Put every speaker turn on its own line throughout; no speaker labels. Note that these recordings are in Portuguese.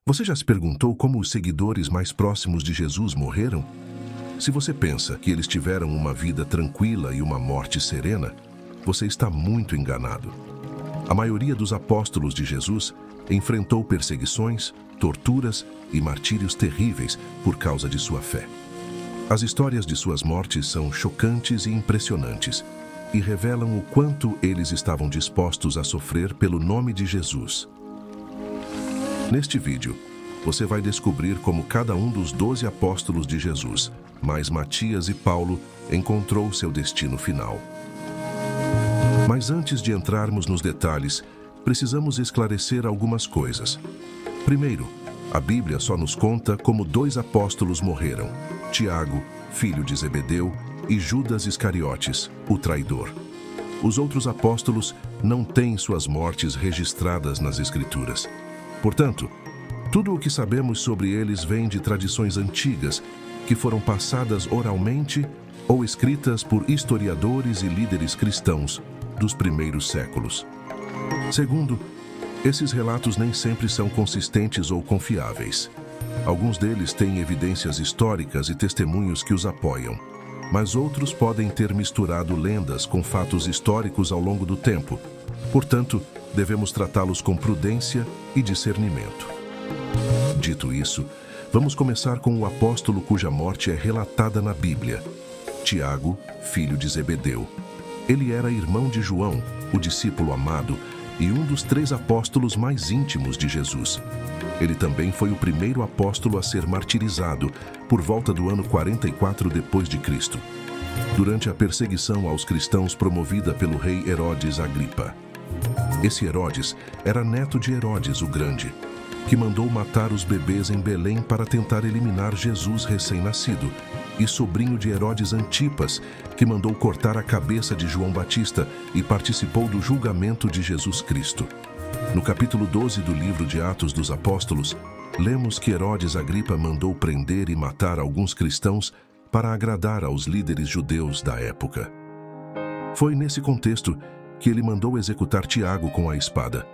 Você já se perguntou como os seguidores mais próximos de Jesus morreram? Se você pensa que eles tiveram uma vida tranquila e uma morte serena, você está muito enganado. A maioria dos apóstolos de Jesus enfrentou perseguições, torturas e martírios terríveis por causa de sua fé. As histórias de suas mortes são chocantes e impressionantes e revelam o quanto eles estavam dispostos a sofrer pelo nome de Jesus. Neste vídeo, você vai descobrir como cada um dos 12 apóstolos de Jesus, mais Matias e Paulo, encontrou seu destino final. Mas antes de entrarmos nos detalhes, precisamos esclarecer algumas coisas. Primeiro, a Bíblia só nos conta como 2 apóstolos morreram: Tiago, filho de Zebedeu, e Judas Iscariotes, o traidor. Os outros apóstolos não têm suas mortes registradas nas Escrituras. Portanto, tudo o que sabemos sobre eles vem de tradições antigas que foram passadas oralmente ou escritas por historiadores e líderes cristãos dos primeiros séculos. Segundo, esses relatos nem sempre são consistentes ou confiáveis. Alguns deles têm evidências históricas e testemunhos que os apoiam, mas outros podem ter misturado lendas com fatos históricos ao longo do tempo. Portanto, devemos tratá-los com prudência e discernimento. Dito isso, vamos começar com o apóstolo cuja morte é relatada na Bíblia: Tiago, filho de Zebedeu. Ele era irmão de João, o discípulo amado, e um dos 3 apóstolos mais íntimos de Jesus. Ele também foi o primeiro apóstolo a ser martirizado por volta do ano 44 depois de Cristo, durante a perseguição aos cristãos promovida pelo rei Herodes Agripa. Esse Herodes era neto de Herodes o Grande, que mandou matar os bebês em Belém para tentar eliminar Jesus recém-nascido, e sobrinho de Herodes Antipas, que mandou cortar a cabeça de João Batista e participou do julgamento de Jesus Cristo. No capítulo 12 do livro de Atos dos Apóstolos, lemos que Herodes Agripa mandou prender e matar alguns cristãos para agradar aos líderes judeus da época. Foi nesse contexto que ele mandou executar Tiago com a espada,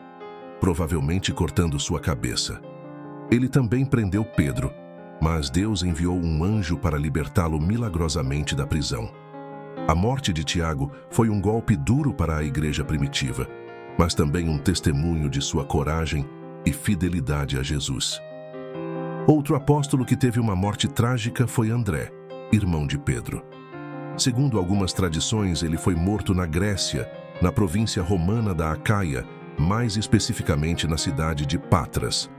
provavelmente cortando sua cabeça. Ele também prendeu Pedro, mas Deus enviou um anjo para libertá-lo milagrosamente da prisão. A morte de Tiago foi um golpe duro para a igreja primitiva, mas também um testemunho de sua coragem e fidelidade a Jesus. Outro apóstolo que teve uma morte trágica foi André, irmão de Pedro. Segundo algumas tradições, ele foi morto na Grécia, na província romana da Acaia, mais especificamente na cidade de Patras.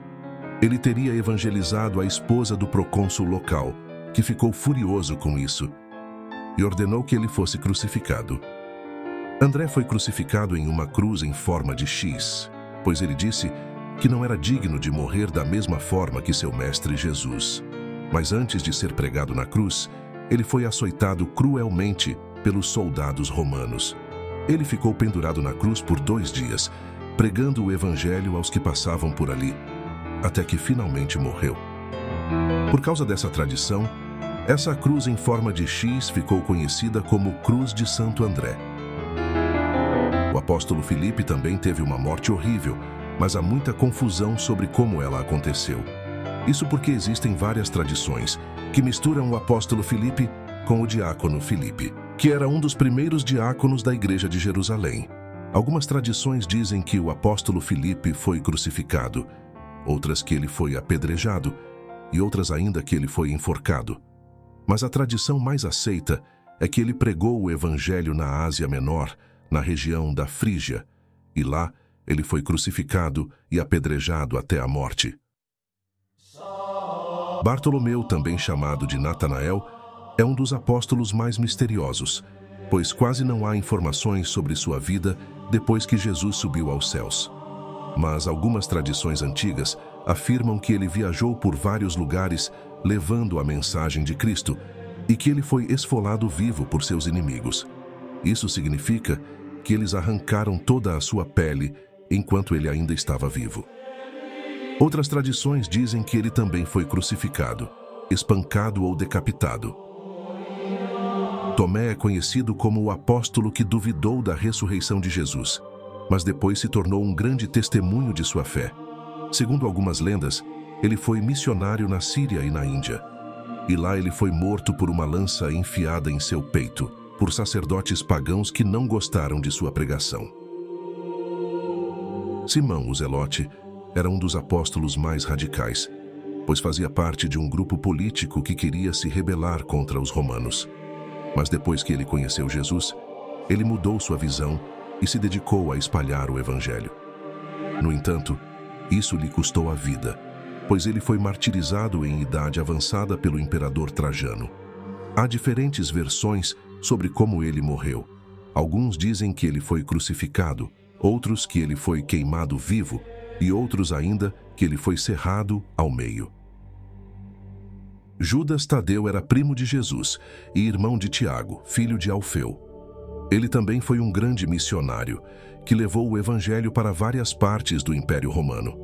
Ele teria evangelizado a esposa do procônsul local, que ficou furioso com isso, e ordenou que ele fosse crucificado. André foi crucificado em uma cruz em forma de X, pois ele disse que não era digno de morrer da mesma forma que seu mestre Jesus. Mas antes de ser pregado na cruz, ele foi açoitado cruelmente pelos soldados romanos. Ele ficou pendurado na cruz por 2 dias, pregando o evangelho aos que passavam por ali, até que finalmente morreu. Por causa dessa tradição, essa cruz em forma de X ficou conhecida como Cruz de Santo André. O apóstolo Filipe também teve uma morte horrível, mas há muita confusão sobre como ela aconteceu. Isso porque existem várias tradições que misturam o apóstolo Filipe com o diácono Filipe, que era um dos primeiros diáconos da igreja de Jerusalém. Algumas tradições dizem que o apóstolo Filipe foi crucificado, outras que ele foi apedrejado e outras ainda que ele foi enforcado. Mas a tradição mais aceita é que ele pregou o evangelho na Ásia Menor, na região da Frígia, e lá ele foi crucificado e apedrejado até a morte. Bartolomeu, também chamado de Natanael, é um dos apóstolos mais misteriosos, pois quase não há informações sobre sua vida depois que Jesus subiu aos céus. Mas algumas tradições antigas afirmam que ele viajou por vários lugares levando a mensagem de Cristo e que ele foi esfolado vivo por seus inimigos. Isso significa que eles arrancaram toda a sua pele enquanto ele ainda estava vivo. Outras tradições dizem que ele também foi crucificado, espancado ou decapitado. Tomé é conhecido como o apóstolo que duvidou da ressurreição de Jesus, mas depois se tornou um grande testemunho de sua fé. Segundo algumas lendas, ele foi missionário na Síria e na Índia. E lá ele foi morto por uma lança enfiada em seu peito, por sacerdotes pagãos que não gostaram de sua pregação. Simão, o Zelote, era um dos apóstolos mais radicais, pois fazia parte de um grupo político que queria se rebelar contra os romanos. Mas depois que ele conheceu Jesus, ele mudou sua visão e se dedicou a espalhar o evangelho. No entanto, isso lhe custou a vida, pois ele foi martirizado em idade avançada pelo imperador Trajano. Há diferentes versões sobre como ele morreu. Alguns dizem que ele foi crucificado, outros que ele foi queimado vivo e outros ainda que ele foi cerrado ao meio. Judas Tadeu era primo de Jesus e irmão de Tiago, filho de Alfeu. Ele também foi um grande missionário, que levou o evangelho para várias partes do Império Romano.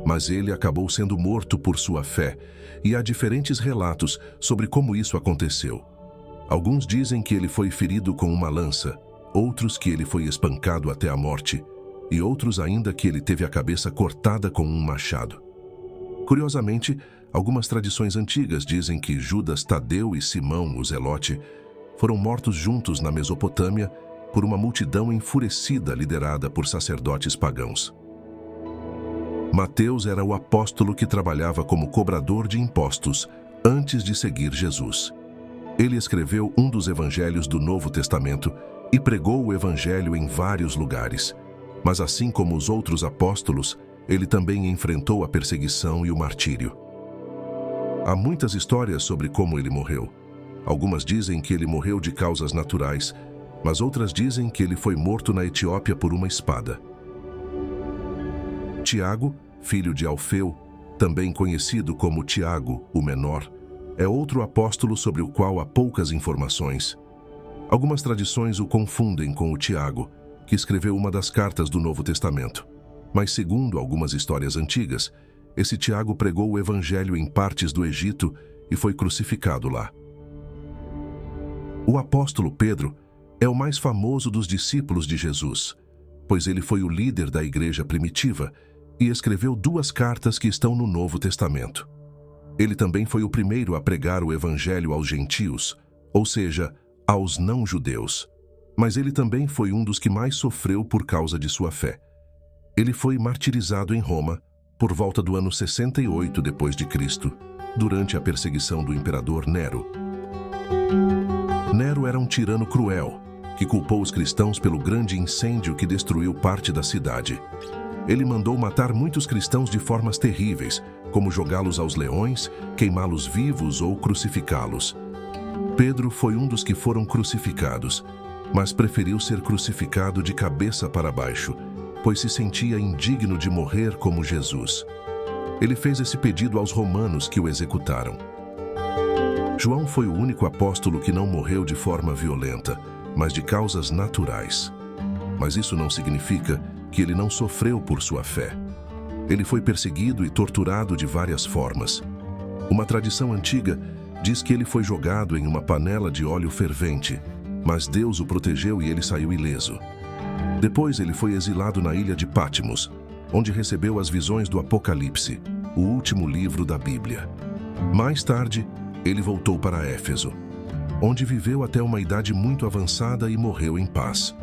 Mas ele acabou sendo morto por sua fé, e há diferentes relatos sobre como isso aconteceu. Alguns dizem que ele foi ferido com uma lança, outros que ele foi espancado até a morte, e outros ainda que ele teve a cabeça cortada com um machado. Curiosamente, algumas tradições antigas dizem que Judas Tadeu e Simão, o Zelote, foram mortos juntos na Mesopotâmia por uma multidão enfurecida liderada por sacerdotes pagãos. Mateus era o apóstolo que trabalhava como cobrador de impostos antes de seguir Jesus. Ele escreveu um dos evangelhos do Novo Testamento e pregou o evangelho em vários lugares. Mas assim como os outros apóstolos, ele também enfrentou a perseguição e o martírio. Há muitas histórias sobre como ele morreu. Algumas dizem que ele morreu de causas naturais, mas outras dizem que ele foi morto na Etiópia por uma espada. Tiago, filho de Alfeu, também conhecido como Tiago, o Menor, é outro apóstolo sobre o qual há poucas informações. Algumas tradições o confundem com o Tiago, que escreveu uma das cartas do Novo Testamento. Mas segundo algumas histórias antigas, esse Tiago pregou o evangelho em partes do Egito e foi crucificado lá. O apóstolo Pedro é o mais famoso dos discípulos de Jesus, pois ele foi o líder da igreja primitiva e escreveu 2 cartas que estão no Novo Testamento. Ele também foi o primeiro a pregar o evangelho aos gentios, ou seja, aos não-judeus. Mas ele também foi um dos que mais sofreu por causa de sua fé. Ele foi martirizado em Roma por volta do ano 68 d.C., durante a perseguição do imperador Nero. Nero era um tirano cruel, que culpou os cristãos pelo grande incêndio que destruiu parte da cidade. Ele mandou matar muitos cristãos de formas terríveis, como jogá-los aos leões, queimá-los vivos ou crucificá-los. Pedro foi um dos que foram crucificados, mas preferiu ser crucificado de cabeça para baixo, pois se sentia indigno de morrer como Jesus. Ele fez esse pedido aos romanos que o executaram. João foi o único apóstolo que não morreu de forma violenta, mas de causas naturais. Mas isso não significa que ele não sofreu por sua fé. Ele foi perseguido e torturado de várias formas. Uma tradição antiga diz que ele foi jogado em uma panela de óleo fervente, mas Deus o protegeu e ele saiu ileso. Depois ele foi exilado na ilha de Patmos, onde recebeu as visões do Apocalipse, o último livro da Bíblia. Mais tarde, ele voltou para Éfeso, onde viveu até uma idade muito avançada e morreu em paz.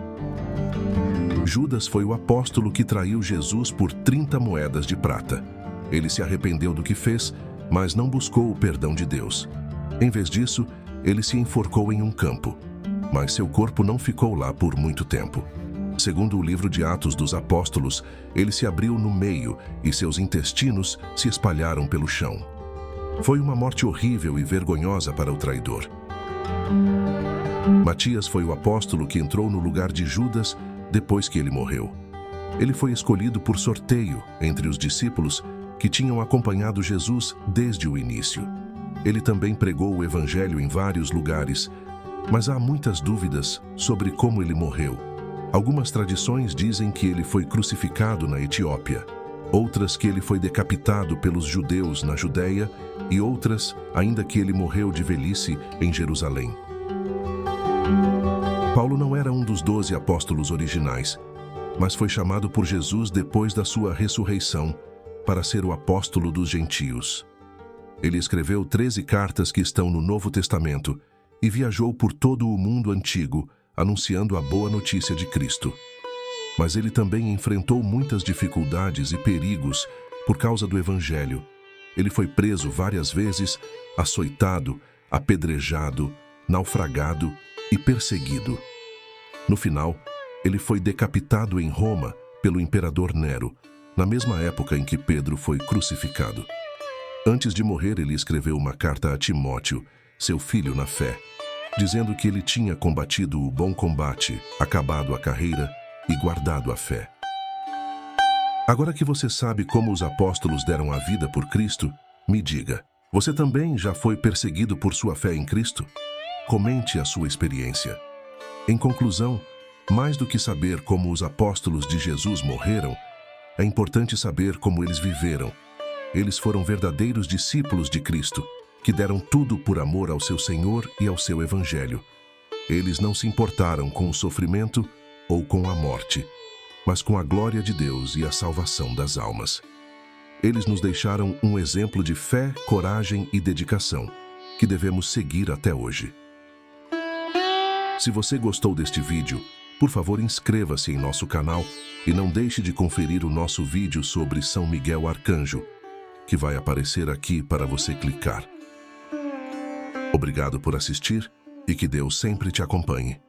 Judas foi o apóstolo que traiu Jesus por 30 moedas de prata. Ele se arrependeu do que fez, mas não buscou o perdão de Deus. Em vez disso, ele se enforcou em um campo, mas seu corpo não ficou lá por muito tempo. Segundo o livro de Atos dos Apóstolos, ele se abriu no meio e seus intestinos se espalharam pelo chão. Foi uma morte horrível e vergonhosa para o traidor. Matias foi o apóstolo que entrou no lugar de Judas depois que ele morreu. Ele foi escolhido por sorteio entre os discípulos que tinham acompanhado Jesus desde o início. Ele também pregou o evangelho em vários lugares, mas há muitas dúvidas sobre como ele morreu. Algumas tradições dizem que ele foi crucificado na Etiópia, outras que ele foi decapitado pelos judeus na Judéia e outras ainda que ele morreu de velhice em Jerusalém. Paulo não era um dos 12 apóstolos originais, mas foi chamado por Jesus depois da sua ressurreição para ser o apóstolo dos gentios. Ele escreveu 13 cartas que estão no Novo Testamento e viajou por todo o mundo antigo, anunciando a boa notícia de Cristo. Mas ele também enfrentou muitas dificuldades e perigos por causa do Evangelho. Ele foi preso várias vezes, açoitado, apedrejado, naufragado e perseguido. No final, ele foi decapitado em Roma pelo imperador Nero, na mesma época em que Pedro foi crucificado. Antes de morrer, ele escreveu uma carta a Timóteo, seu filho na fé, dizendo que ele tinha combatido o bom combate, acabado a carreira e guardado a fé. Agora que você sabe como os apóstolos deram a vida por Cristo, me diga, você também já foi perseguido por sua fé em Cristo? Comente a sua experiência. Em conclusão, mais do que saber como os apóstolos de Jesus morreram, é importante saber como eles viveram. Eles foram verdadeiros discípulos de Cristo, que deram tudo por amor ao seu Senhor e ao seu Evangelho. Eles não se importaram com o sofrimento ou com a morte, mas com a glória de Deus e a salvação das almas. Eles nos deixaram um exemplo de fé, coragem e dedicação, que devemos seguir até hoje. Se você gostou deste vídeo, por favor inscreva-se em nosso canal e não deixe de conferir o nosso vídeo sobre São Miguel Arcanjo, que vai aparecer aqui para você clicar. Obrigado por assistir e que Deus sempre te acompanhe.